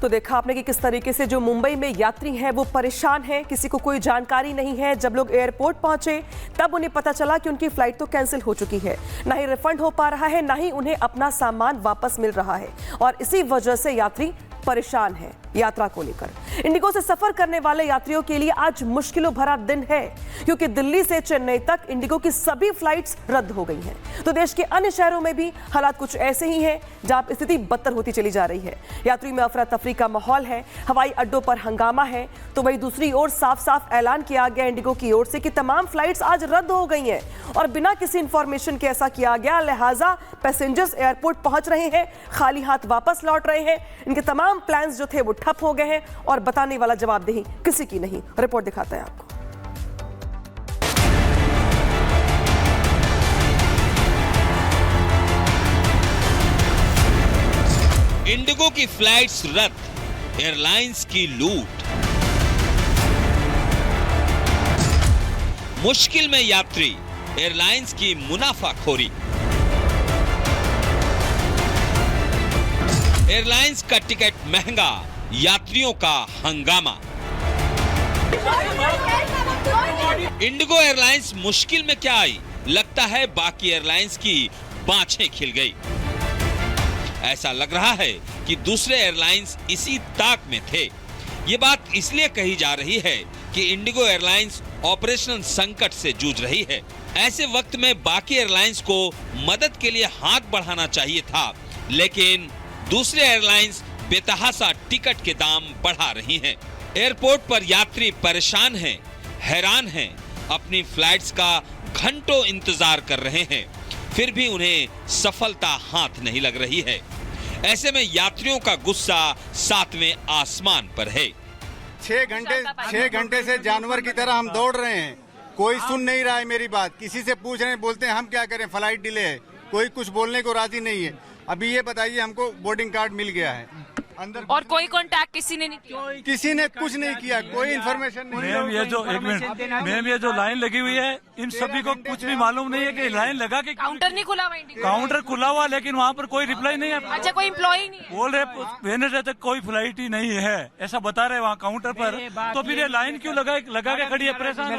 तो देखा आपने कि किस तरीके से जो मुंबई में यात्री हैं वो परेशान हैं, किसी को कोई जानकारी नहीं है। जब लोग एयरपोर्ट पहुंचे तब उन्हें पता चला कि उनकी फ्लाइट तो कैंसिल हो चुकी है, ना ही रिफंड हो पा रहा है, ना ही उन्हें अपना सामान वापस मिल रहा है। और इसी वजह से यात्री परेशान है यात्रा को लेकर। इंडिगो से सफर करने वाले यात्रियों के लिए आज मुश्किलों भरा दिन है, क्योंकि दिल्ली से चेन्नई तक इंडिगो की सभी फ्लाइट्स रद्द हो गई हैं। तो देश के अन्य शहरों में भी हालात कुछ ऐसे ही हैं, जहां स्थिति बदतर होती चली जा रही है। यात्री में अफरा तफरी का माहौल है, हवाई अड्डों पर हंगामा है, तो वही दूसरी ओर साफ साफ ऐलान किया गया इंडिगो की ओर से कि तमाम फ्लाइट्स आज रद्द हो गई हैं और बिना किसी इंफॉर्मेशन के ऐसा किया गया। लिहाजा पैसेंजर्स एयरपोर्ट पहुंच रहे हैं, खाली हाथ वापस लौट रहे हैं। इनके तमाम प्लान्स जो थे वो ठप हो गए हैं और बताने वाला जवाबदेही किसी की नहीं। रिपोर्ट दिखाते हैं आपको। इंडिगो की फ्लाइट्स रद्द, एयरलाइंस की लूट, मुश्किल में यात्री, एयरलाइंस की मुनाफाखोरी। एयरलाइंस का टिकट महंगा, यात्रियों का हंगामा। इंडिगो एयरलाइंस मुश्किल में क्या आई, लगता है बाकी एयरलाइंस की बाछें खिल गई। ऐसा लग रहा है कि दूसरे एयरलाइंस इसी ताक में थे। ये बात इसलिए कही जा रही है कि इंडिगो एयरलाइंस ऑपरेशनल संकट से जूझ रही है। ऐसे वक्त में बाकी एयरलाइंस को मदद के लिए हाथ बढ़ाना चाहिए था, लेकिन दूसरे एयरलाइंस बेतहासा टिकट के दाम बढ़ा रही हैं। एयरपोर्ट पर यात्री परेशान हैं, हैरान हैं, अपनी फ्लाइट्स का घंटों इंतजार कर रहे हैं, फिर भी उन्हें सफलता हाथ नहीं लग रही है। ऐसे में यात्रियों का गुस्सा सातवें आसमान पर है। 6 घंटे से जानवर की तरह हम दौड़ रहे हैं, कोई सुन नहीं रहा है मेरी बात। किसी से पूछ रहे हैं, बोलते हैं हम क्या करें, फ्लाइट डिले है, कोई कुछ बोलने को राजी नहीं है। अभी ये बताइए, हमको बोर्डिंग कार्ड मिल गया है अंदर, और कोई कांटेक्ट किसी ने नहीं किया, किसी ने कुछ नहीं किया, कोई इन्फॉर्मेशन नहीं। मैम ये जो एक मिनट मैम, ये जो लाइन लगी हुई है, इन सभी को कुछ भी मालूम नहीं है कि लाइन लगा के काउंटर नहीं खुला हुआ इंडिगो। काउंटर खुला हुआ, लेकिन वहाँ पर कोई रिप्लाई नहीं है। अच्छा, कोई एम्प्लॉय नहीं है। बोल रहे वेडनेसडे तक कोई फ्लाइट ही नहीं है, ऐसा बता रहे वहाँ काउंटर पर। तो फिर ये लाइन क्यों लगा के खड़ी है? परेशान।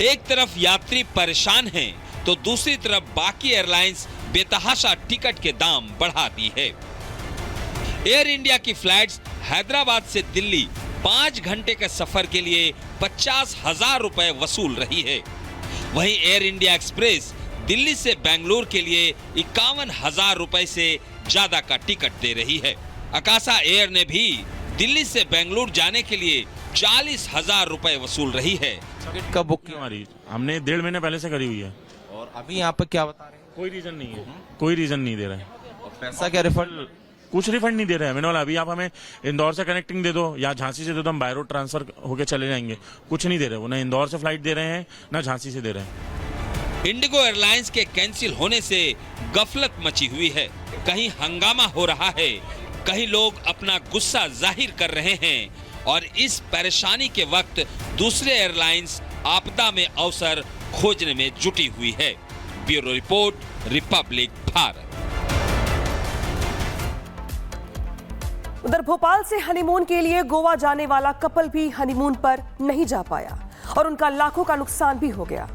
एक तरफ यात्री परेशान हैं, तो दूसरी तरफ बाकी एयरलाइंस बेतहाशा टिकट के दाम बढ़ाती है। एयर इंडिया की फ्लाइट्स हैदराबाद से दिल्ली 5 घंटे के सफर के लिए 50,000 रुपए वसूल रही है। वहीं एयर इंडिया एक्सप्रेस दिल्ली से बेंगलुरु के लिए 51,000 रुपए से ज्यादा का टिकट दे रही है। अकाशा एयर ने भी दिल्ली से बेंगलुरु जाने के लिए 40,000 रुपए वसूल रही है। टिकट कब बुक की हमारी? हमने 1.5 महीने पहले से करी हुई है। और अभी यहाँ पे क्या बता रहे हैं? कोई रीजन नहीं है, कोई रीजन नहीं दे रहे हैं। और पैसा क्या रिफंड? कुछ रिफंड नहीं दे रहे हैं। मैंने बोला अभी आप हमें इंदौर से कनेक्टिंग दे दो या झांसी से दे दो, हम बाय रोड ट्रांसफर होके चले जाएंगे। कुछ नहीं दे रहे वो, ना इंदौर से फ्लाइट दे रहे हैं ना झांसी से दे रहे हैं। इंडिगो एयरलाइंस के कैंसिल होने से गफलत मची हुई है। कहीं हंगामा हो रहा है, कहीं लोग अपना गुस्सा जाहिर कर रहे हैं, और इस परेशानी के वक्त दूसरे एयरलाइंस आपदा में अवसर खोजने में जुटी हुई है। Bureau report, Republic Bharat. उधर भोपाल से हनीमून के लिए गोवा जाने वाला कपल भी हनीमून पर नहीं जा पाया और उनका लाखों का नुकसान भी हो गया।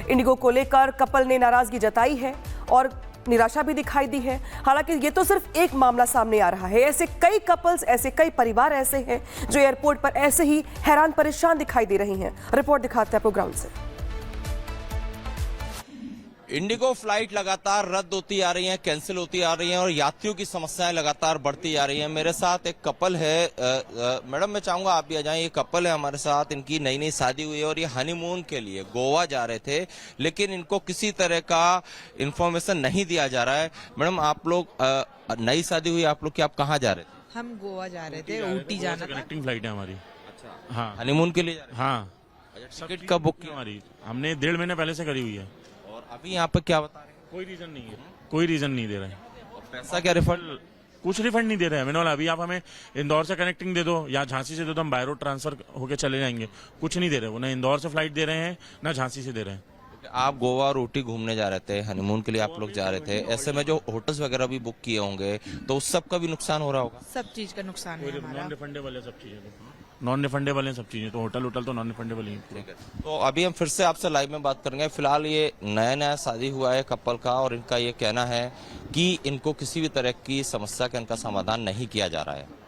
इंडिगो को लेकर कपल ने नाराजगी जताई है और निराशा भी दिखाई दी है। हालांकि ये तो सिर्फ एक मामला सामने आ रहा है, ऐसे कई कपल्स, ऐसे कई परिवार ऐसे हैं जो एयरपोर्ट पर ऐसे ही हैरान परेशान दिखाई दे रही हैं। रिपोर्ट दिखाते हैं आपको ग्राउंड से। इंडिगो फ्लाइट लगातार रद्द होती आ रही हैं, कैंसिल होती आ रही हैं और यात्रियों की समस्याएं लगातार बढ़ती आ रही हैं। मेरे साथ एक कपल है। मैडम मैं चाहूंगा आप भी आ जाएं। ये कपल है हमारे साथ, इनकी नई नई शादी हुई है और ये हनीमून के लिए गोवा जा रहे थे, लेकिन इनको किसी तरह का इंफॉर्मेशन नहीं दिया जा रहा है। मैडम आप लोग नई शादी हुई, आप लोग आप कहाँ जा रहे थे? हम गोवा जा रहे थे, ऊटी जाना था। कनेक्टिंग फ्लाइट है हमारी। अच्छा, हाँ, हनीमून के लिए जा रहे थे? हाँ। टिकट कब बुक की? हमारी हमने 1.5 महीने पहले से करी हुई है। और अभी यहाँ पे क्या बता रहे हैं? कोई रीजन नहीं है, कोई रीजन नहीं दे रहे हैं। और पैसा क्या रिफंड? कुछ रिफंड नहीं दे रहे हैं। मैंने बोला अभी आप हमें इंदौर से कनेक्टिंग दे दो या झांसी से दे दो, हम बाय रोड ट्रांसफर होके चले जाएंगे। कुछ नहीं दे रहे वो, ना इंदौर से फ्लाइट दे रहे हैं ना झांसी से दे रहे हैं। आप गोवा और ऊटी घूमने जा रहे थे, हनीमून के लिए आप लोग जा रहे थे, ऐसे में जो होटल्स वगैरह भी बुक किए होंगे तो उस सब का भी नुकसान हो रहा होगा। सब चीज का नुकसान है हमारा। नॉन रिफंडेबल है सब चीजें, नॉन रिफंडेबल है सब चीजें, तो होटल तो नॉन रिफंडेबल ही है। तो अभी हम फिर से आपसे लाइव में बात करेंगे। फिलहाल ये नया शादी हुआ है कपल का और इनका ये कहना है कि इनको किसी भी तरह की समस्या का इनका समाधान नहीं किया जा रहा है।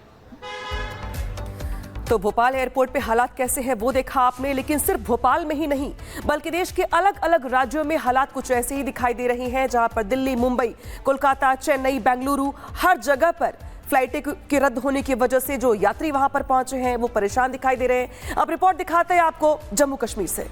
तो भोपाल एयरपोर्ट पे हालात कैसे हैं वो देखा आपने, लेकिन सिर्फ भोपाल में ही नहीं बल्कि देश के अलग अलग राज्यों में हालात कुछ ऐसे ही दिखाई दे रहे हैं, जहां पर दिल्ली, मुंबई, कोलकाता, चेन्नई, बेंगलुरु, हर जगह पर फ्लाइटें के रद्द होने की वजह से जो यात्री वहां पर पहुंचे हैं वो परेशान दिखाई दे रहे हैं। अब रिपोर्ट दिखाते हैं आपको जम्मू कश्मीर से।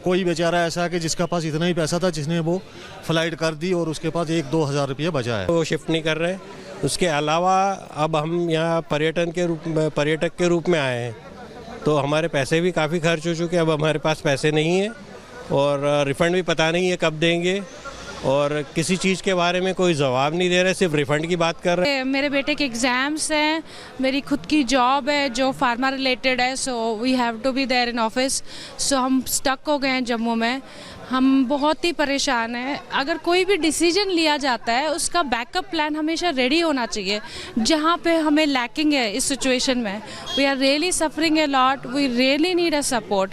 कोई बेचारा ऐसा है कि जिसका पास इतना ही पैसा था जिसने वो फ्लाइट कर दी और उसके पास 1-2 हज़ार रुपये बचा है, वो शिफ्ट नहीं कर रहे। उसके अलावा अब हम यहाँ पर्यटक के रूप में आए हैं, तो हमारे पैसे भी काफ़ी खर्च हो चुके हैं। अब हमारे पास पैसे नहीं है और रिफ़ंड भी पता नहीं है कब देंगे, और किसी चीज़ के बारे में कोई जवाब नहीं दे रहे, सिर्फ रिफ़ंड की बात कर रहे हैं। मेरे बेटे के एग्ज़ाम्स हैं, मेरी खुद की जॉब है जो फार्मा रिलेटेड है, so we have to be there in office. So हम स्टक हो गए हैं जम्मू में, हम बहुत ही परेशान हैं। अगर कोई भी डिसीजन लिया जाता है उसका बैकअप प्लान हमेशा रेडी होना चाहिए। जहाँ पे हमें लैकिंग है इस सिचुएशन में, we are really suffering a lot, we really need a support.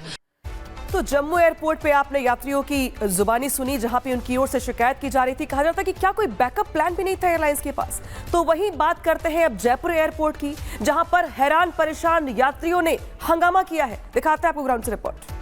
तो जम्मू एयरपोर्ट पे आपने यात्रियों की जुबानी सुनी, जहां पे उनकी ओर से शिकायत की जा रही थी, कहा जाता कि क्या कोई बैकअप प्लान भी नहीं था एयरलाइंस के पास। तो वहीं बात करते हैं अब जयपुर एयरपोर्ट की, जहां पर हैरान परेशान यात्रियों ने हंगामा किया है। दिखाते हैं आपको ग्राउंड से रिपोर्ट।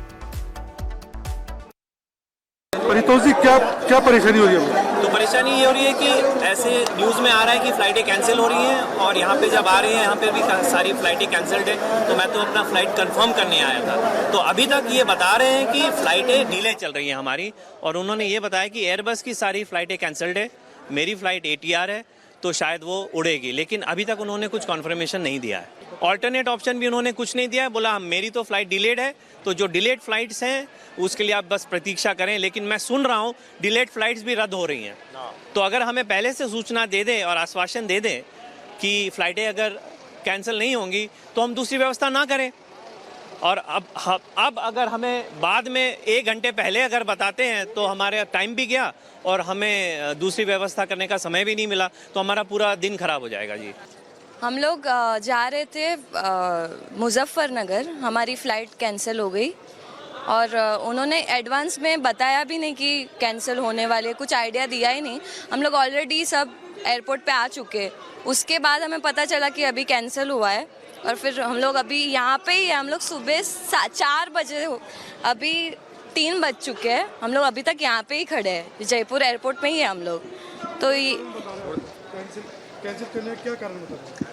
परितोष जी, क्या परेशानी हो रही है? तो परेशानी ये हो रही है कि ऐसे न्यूज़ में आ रहा है कि फ़्लाइटें कैंसिल हो रही हैं, और यहाँ पे जब आ रहे हैं यहाँ पे भी सारी फ़्लाइटें कैंसिल्ड है। तो मैं तो अपना फ़्लाइट कंफर्म करने आया था, तो अभी तक ये बता रहे हैं कि फ़्लाइटें डिले चल रही हैं हमारी, और उन्होंने ये बताया कि एयरबस की सारी फ़्लाइटें कैंसिल्ड है, मेरी फ़्लाइट ATR है तो शायद वो उड़ेगी, लेकिन अभी तक उन्होंने कुछ कन्फर्मेशन नहीं दिया है। ऑल्टरनेट ऑप्शन भी उन्होंने कुछ नहीं दिया है, बोला मेरी तो फ्लाइट डिलेड है, तो जो डिलेड फ्लाइट्स हैं उसके लिए आप बस प्रतीक्षा करें। लेकिन मैं सुन रहा हूँ डिलेड फ्लाइट्स भी रद्द हो रही हैं, तो अगर हमें पहले से सूचना दे दें और आश्वासन दे दें कि फ़्लाइटें अगर कैंसिल नहीं होंगी तो हम दूसरी व्यवस्था ना करें। और अब अगर हमें बाद में 1 घंटे पहले अगर बताते हैं तो हमारे टाइम भी गया और हमें दूसरी व्यवस्था करने का समय भी नहीं मिला, तो हमारा पूरा दिन खराब हो जाएगा जी। हम लोग जा रहे थे मुजफ्फरनगर, हमारी फ़्लाइट कैंसिल हो गई और उन्होंने एडवांस में बताया भी नहीं कि कैंसिल होने वाले, कुछ आइडिया दिया ही नहीं। हम लोग ऑलरेडी सब एयरपोर्ट पे आ चुके, उसके बाद हमें पता चला कि अभी कैंसिल हुआ है, और फिर हम लोग अभी यहाँ पे ही, हम लोग सुबह 4 बजे, अभी 3 बज चुके हैं, हम लोग अभी तक यहाँ पे ही खड़े हैं, जयपुर एयरपोर्ट में ही है हम लोग। तो ये कैंसिल करने का क्या कारण बता रहे हैं?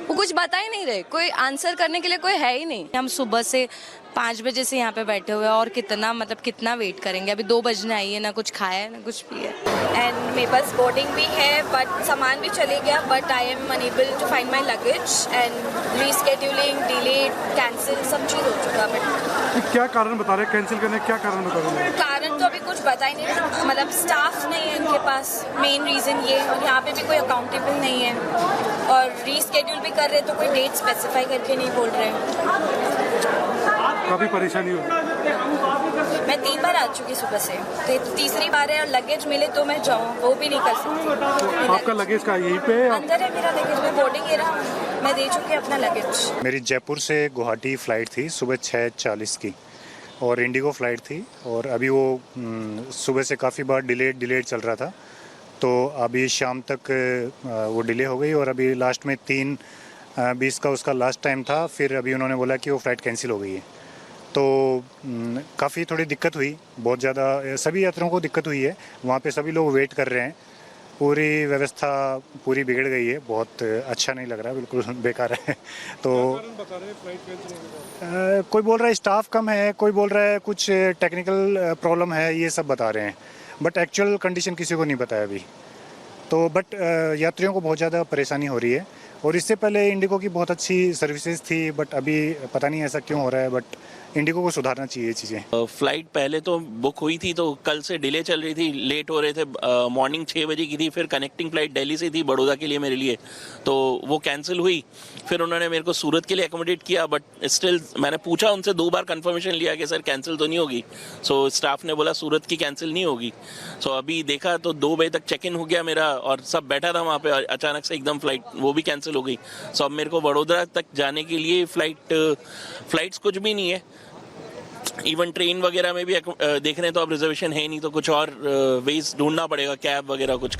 वो कुछ बता ही नहीं रहे, कोई आंसर करने के लिए कोई है ही नहीं। हम सुबह से 5 बजे से यहाँ पे बैठे हुए हैं, और कितना वेट करेंगे। अभी 2 बजने आई है, ना कुछ खाया है ना कुछ पिया है। एंड मेरे पास बोर्डिंग भी है, बट सामान भी चले गया, but I am unable to find my luggage and rescheduling, delay, cancel, सब चीज़ हो चुका। बट क्या कारण बता रहे हैं कैंसिल करने, क्या कारण बता रहे हैं? कारण तो अभी कुछ बता ही नहीं, मतलब स्टाफ नहीं है इनके पास, मेन रीज़न ये, और यहाँ पे भी कोई अकाउंटेबल नहीं है, और रीस्केड्यूल भी कर रहे तो कोई डेट स्पेसिफाई करके नहीं बोल रहे। काफ़ी परेशानी हो रही है। मैं 3 बार आ चुकी सुबह से, तो तीसरी बार है, और लगेज मिले तो मैं जाऊँ, वो भी नहीं कर सकती। आपका लगेज का यहीं पे अंदर है मेरा लगेज, मैं बोर्डिंग ले रहा हूँ, मैं दे चुकी अपना लगेज। मेरी जयपुर से गुवाहाटी फ़्लाइट थी सुबह 6:40 की, और इंडिगो फ़्लाइट थी, और अभी वो सुबह से काफ़ी बार डिलेड चल रहा था, तो अभी शाम तक वो डिले हो गई, और अभी लास्ट में 3:20 का उसका लास्ट टाइम था। फिर अभी उन्होंने बोला कि वो फ़्लाइट कैंसिल हो गई है, तो काफ़ी थोड़ी दिक्कत हुई, बहुत ज़्यादा सभी यात्रियों को दिक्कत हुई है। वहाँ पे सभी लोग वेट कर रहे हैं, पूरी व्यवस्था पूरी बिगड़ गई है, बहुत अच्छा नहीं लग रहा, बिल्कुल बेकार है। तो कोई बोल रहा है स्टाफ कम है, कोई बोल रहा है कुछ टेक्निकल प्रॉब्लम है, ये सब बता रहे हैं, बट एक्चुअल कंडीशन किसी को नहीं बताया अभी। तो बट यात्रियों को बहुत ज़्यादा परेशानी हो रही है, और इससे पहले इंडिगो की बहुत अच्छी सर्विसेज थी, बट अभी पता नहीं ऐसा क्यों हो रहा है, बट इंडिगो को सुधारना चाहिए चीज़ें। फ्लाइट पहले तो बुक हुई थी, तो कल से डिले चल रही थी, लेट हो रहे थे। मॉर्निंग 6 बजे की थी, फिर कनेक्टिंग फ्लाइट दिल्ली से थी बड़ौदा के लिए मेरे लिए, तो वो कैंसिल हुई। फिर उन्होंने मेरे को सूरत के लिए एकोमोडेट किया, बट स्टिल मैंने पूछा उनसे 2 बार कंफर्मेशन लिया कि सर कैंसिल तो नहीं होगी। सो स्टाफ ने बोला सूरत की कैंसिल नहीं होगी। सो अभी देखा तो 2 बजे तक चेक इन हो गया मेरा, और सब बैठा था वहाँ पे, और अचानक से एकदम फ्लाइट वो भी कैंसिल हो गई। सो अब मेरे को बड़ौदा तक जाने के लिए फ्लाइट्स कुछ भी नहीं है। इवन ट्रेन वगैरह में भी देख रहे हैं तो अब रिजर्वेशन है नहीं, तो कुछ और वेज ढूंढना पड़ेगा, कैब वगैरह कुछ।